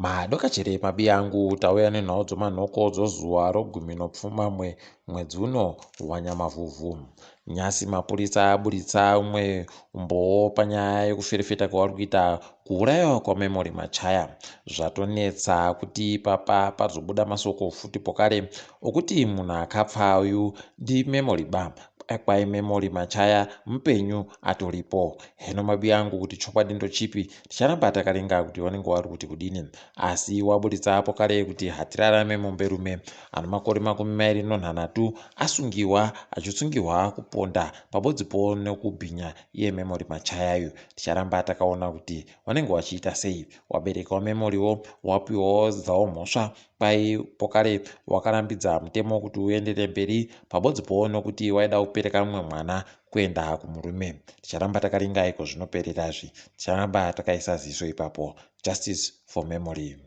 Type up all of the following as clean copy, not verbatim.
Madokachere mabi yangu tauya nenhau dzomanhoko dzozuva rogumi nopfuma mwedzi uno waNyamavhuvhu. Nyasi mapurisa aburitsa umwe umboo panyaya yekuferefeta kwavari kuita kuurayiwa kwaMemori Machaya. Zvatonetsa kuti ipapa pazobuda masoko futi pokare okuti munhu akapfa uyu ndiMemori ba kwai Memori Machaya mupenyu atoripo. Hino mabi yangu kuti chokwadi ndochipi, ticharamba takaringa kuti vanenge vari kuti kudini, asi waburitsa apo kare kuti hatirarame mumberume ano makore 26 asungiwa achisungirwa kuponda pabodzipo nekubhinya iye Memori Machayayo. Ticharamba takaona kuti vanenge vachiita sei. Wabereka waMemoriwo wapiwawo dzawo mhosva pai pokare wakarambidza mutemo kuti uendere mberi pabodzipo nokuti waida kupereka mumwe mwana kuenda kumurume. Ticharamba takaringa iko zvinopererazvi, ticharamba takaisa ziso ipapo. Justice for Memory.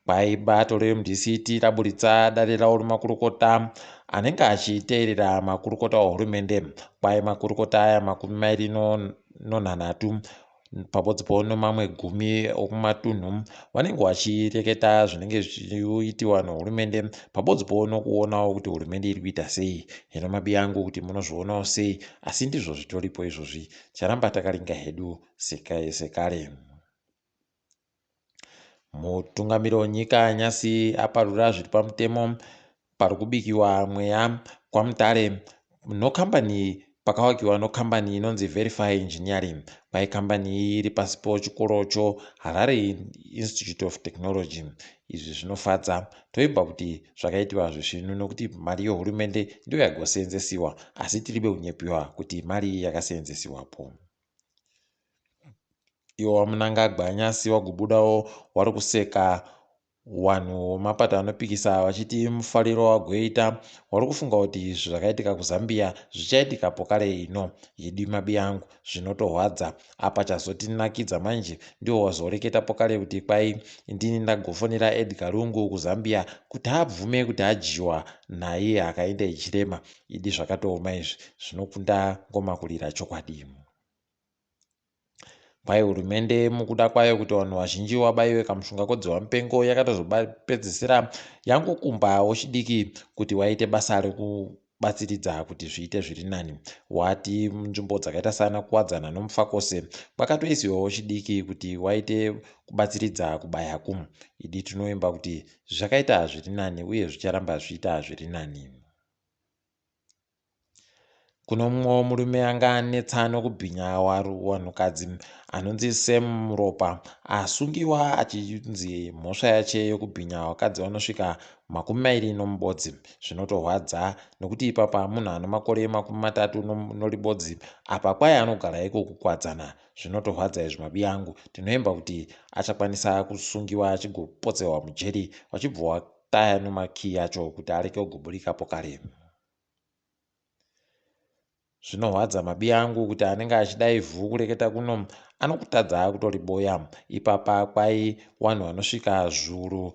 Kwai bato reMDCT raburitsa dare ravo remakurukota anenge achiteerera makurukota wehurumende. Kwai makurukota aya 29 pabodzipo nemamwe 10 okumatunhu vanenge vachireketa zvinenge zvichiitiwa nehurumende pabodzipo nokuonawo kuti hurumende iri kuita sei. Hino mabi yangu kuti munozvionawo sei, asi ndizvo zvitoripo izvozvi. Ticharamba takaringa hedu sekare. Mutungamiri wenyika nyasi aparura zviri pamutemo pari kubikiwa mweya kwaMutare nokambani pakavakiwa nokambani inonzi Verify Engineering. Kwai kambani iyi iri pasi pochikorocho Harare Institute of Technology. Izvi zvinofadza, toibva kuti zvakaitiwa zvisvinu nokuti mari yehurumende ndiyo yagoseenzesiwa, asi tiribe kunyepiwa kuti mari iyi yakaseenzesiwapo. Iwo waMunangagwa nyasi wagobudawo wari kuseka vanhu vemapato anopikisa vachiti mufariro wagoita wari kufunga kuti zvakaitika kuZambia zvichaitika pokare ino yedu mabi yangu. Zvinotorwadza apa chazotinakidza manje ndiwo wazoreketa pokare kuti kwai ndini ndagofonera Edgar Lungu kuZambia kuti abvume kuti ajiwa naye akaenda ichirema. Idi zvakatooma izvi, zvinokunda ngoma kurira chokwadi. Kwai hurumende mukuda kwayo kuti vanhu vazhinji vabayiwe kamushonga kodzihwamupengo yakatozopedzisira yangokumbawo chidiki kuti waite basa rekubatsiridza kuti zviite zviri nani. Wati munzvimbo dzakaita sana kuwadzana nomufakose kwakatoisiwawo chidiki kuti waite kubatsiridza kubaya kumu. Idi tinoimba kuti zvakaita zviri nani uye zvicharamba zviita zviri nani. Kuno mumwe murume anga anetsa nokubhinya wanhukadzi anonzi Sam Ropa asungiwa achinzi mhosva yache yokubhinya vakadzi vanosvika 29. Zvinotorwadza nokuti ipapa munhu ano makore 30 apa kwai anogara iko kukwadzana. Zvinotorwadza izvi mabi yangu. Tinoimba kuti achakwanisa kusungiwa achigopotsewa mujeri vachibva wataya nomakii acho kuti areke kugoburika pokare. Zvinorwadza mabi yangu kuti anenge achida ivhu kureketa kuno anokutadza kutoriboya. Ipapa kwai vanhu vanosvika zviuru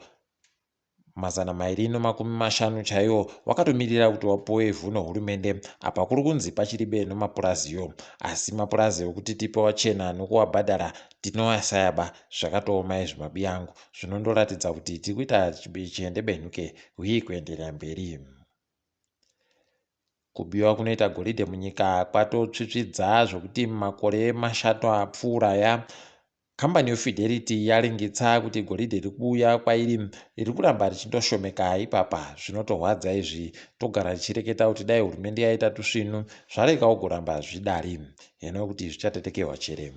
250 chaiwo wakatomirira kuti wapuwe ivhu nehurumende. Apa kuri kunzi pachiribe nomapuraziyo, asi mapuraziyo kuti tipe wachena nokuwabhadhara tinovasayaba. Zvakatooma izvi mabi yangu. Zvinondoratidza kuti tiri kuita chiendebenuke uye kuenderera mberi. Kubiwa kunoita goridhe munyika kwatotsvitsvidza zvokuti makore 5 apfuuraya kambani yeFidelity yaringitsa kuti goridhe riri kuuya kwairi riri kuramba richindoshomeka ipapa. Zvinotorwadza izvi, togara tichireketa kuti dai hurumende yaita tusvinu zvarekawo kuramba zvidari. Hino kuti zvichatetekewa chere.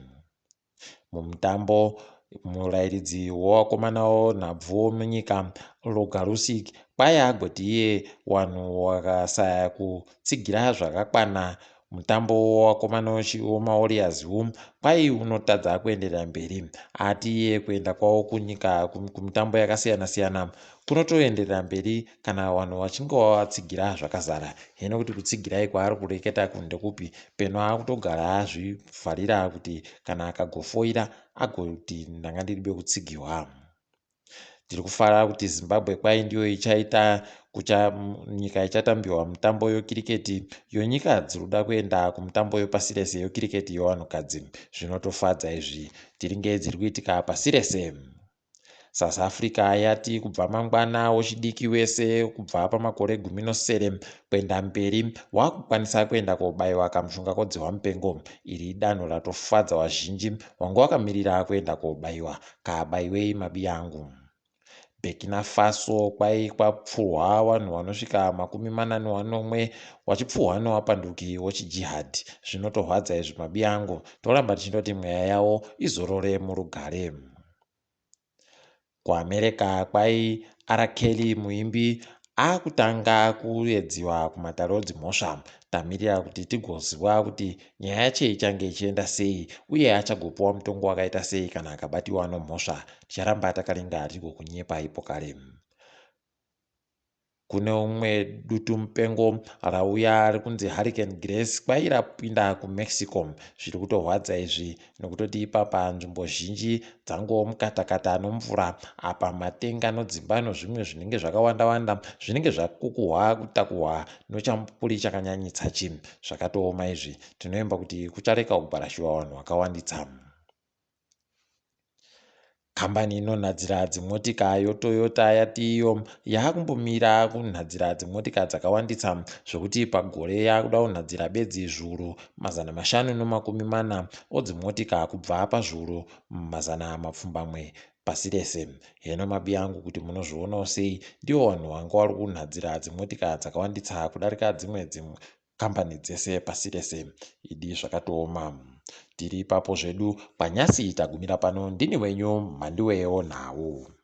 Mumutambo, murayiridzi wevakomana nhabvu munyika Logarusik kwai agoti iye vanhu vakasaya kutsigira zvakakwana mutambo wevakomana wemaWarriors kwai unotadza kuenderera mberi. Ati iye kuenda kwavo kunyika kumitambo yakasiyana-siyana kunotoenderera mberi kana vanhu vachinge vatsigira zvakazara. Hino kuti kutsigirai kwaari kureketa ndekupi, peno akutogara azvivharira kuti kana akagofoira agoti ndanga ndiribe kutsigirwa. Tiri kufara kuti Zimbabwe kwai ndiyo ichaita nyika ichatambiwa mutambo yekiriketi yonyika dzirikuda kuenda kumutambo yepasi rese yekiriketi yevanhukadzi. Zvinotofadza izvi, tiringe dziri kuitika pasi rese. South Africa yati kubva mangwana wechidiki wese kubva pamakore 17 kuenda mberi wakukwanisa kuenda kobayiwa kamushonga kodzihwa-mupengo. Iri danho ratofadza vazhinji wanga wakamirira kuenda kobayiwa. Kabayiwei mabiya angu. Burkina Faso kwapfurwa vanhu vanosvika 41 vachipfurwa nevapanduki wechiJihad. Zvinotorwadza izvi mabiya angu. Toramba tichindoti mweya yavo izorore murugare. KuAmerica areketa muimbi akutanga kuedziwa kumatare dzimhosva. Tamirira kuti tigoziva kuti nyaya yacho ichange ichienda sei uye achagopiwa mutongo wakaita sei kana akabatiwa nemhosva. Ticharamba takaringa tigokunyepai pokare. Kune umwe dutu mupengo rauya rikunzi Hurricane Grace rapinda kuMexico. Zviri kutorwadza izvi nekutoti ipapa nzvimbo zhinji dzangomukatakata nomvura, apa matenga nodzimba nezvimwe zvinenge zvakawanda zvinenge zvakukuhwa kutakuhwa nochampupuri chakanyanyisa chi. Zvakatooma izvi. Tinoemba kuti kuchareka kuparashiwa vanhu vakawanditsa. Kambani inonhadzira dzimotika yoToyota yati iyo yakumbomira kunhadzira dzimotika dzakawanditsa zvokuti pagore yakuda kunhadzira bedzi zviuru 540 odzimotika kubva pazviuru 200 pasi rese. Heno mabiya angu kuti munozvionawo sei, ndiwo vanhu vanga vari kunhadzira dzimotika dzakawanditsa kudarika dzimwe kambani dzese pasi rese. Idi zvakatooma. Tiri ipapo zvedu panyasi tagumira pano. Ndini wenyu Mhanduwe WeNhau.